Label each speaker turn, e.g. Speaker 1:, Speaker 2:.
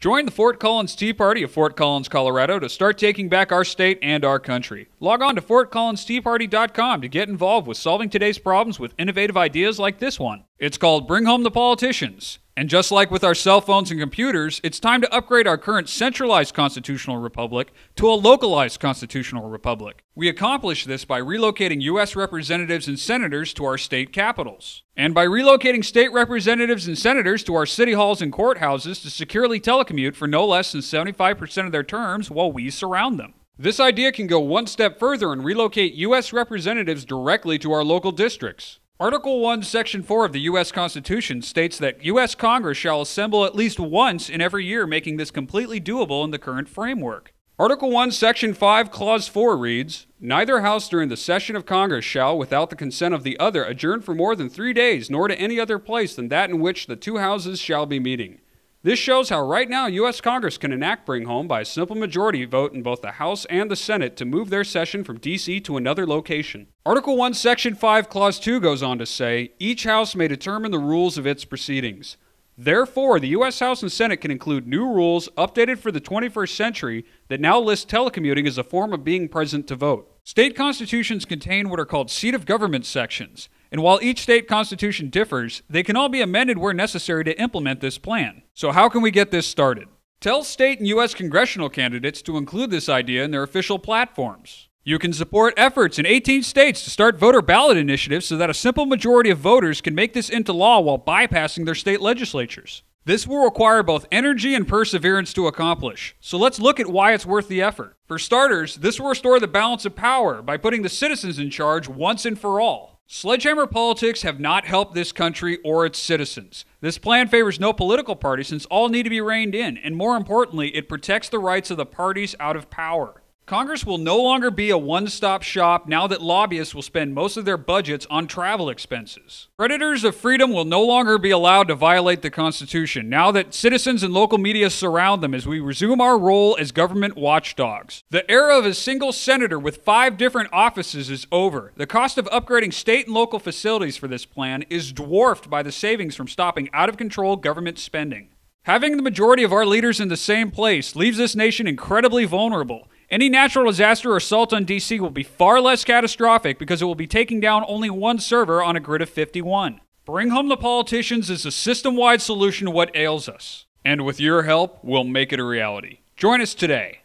Speaker 1: Join the Fort Collins Tea Party of Fort Collins, Colorado to start taking back our state and our country. Log on to fortcollinsteaparty.com to get involved with solving today's problems with innovative ideas like this one. It's called Bring Home the Politicians. And just like with our cell phones and computers, it's time to upgrade our current centralized constitutional republic to a localized constitutional republic. We accomplish this by relocating U.S. representatives and senators to our state capitals, and by relocating state representatives and senators to our city halls and courthouses to securely telecommute for no less than 75% of their terms while we surround them. This idea can go one step further and relocate U.S. representatives directly to our local districts. Article 1, Section 4 of the U.S. Constitution states that U.S. Congress shall assemble at least once in every year, making this completely doable in the current framework. Article 1, Section 5, Clause 4 reads, "Neither House during the session of Congress shall, without the consent of the other, adjourn for more than 3 days, nor to any other place than that in which the two houses shall be meeting." This shows how right now U.S. Congress can enact Bring Home by a simple majority vote in both the House and the Senate to move their session from D.C. to another location. Article 1, Section 5, Clause 2 goes on to say, "Each House may determine the rules of its proceedings." Therefore, the U.S. House and Senate can include new rules updated for the 21st century that now list telecommuting as a form of being present to vote. State constitutions contain what are called seat of government sections, and while each state constitution differs, they can all be amended where necessary to implement this plan. So how can we get this started? Tell state and U.S. congressional candidates to include this idea in their official platforms. You can support efforts in 18 states to start voter ballot initiatives so that a simple majority of voters can make this into law while bypassing their state legislatures. This will require both energy and perseverance to accomplish, so let's look at why it's worth the effort. For starters, this will restore the balance of power by putting the citizens in charge once and for all. Sledgehammer politics have not helped this country or its citizens. This plan favors no political party since all need to be reined in, and more importantly, it protects the rights of the parties out of power. Congress will no longer be a one-stop shop now that lobbyists will spend most of their budgets on travel expenses. Predators of freedom will no longer be allowed to violate the Constitution now that citizens and local media surround them as we resume our role as government watchdogs. The era of a single senator with 5 different offices is over. The cost of upgrading state and local facilities for this plan is dwarfed by the savings from stopping out-of-control government spending. Having the majority of our leaders in the same place leaves this nation incredibly vulnerable. Any natural disaster or assault on D.C. will be far less catastrophic because it will be taking down only one server on a grid of 51. Bring Home the Politicians is a system-wide solution to what ails us. And with your help, we'll make it a reality. Join us today.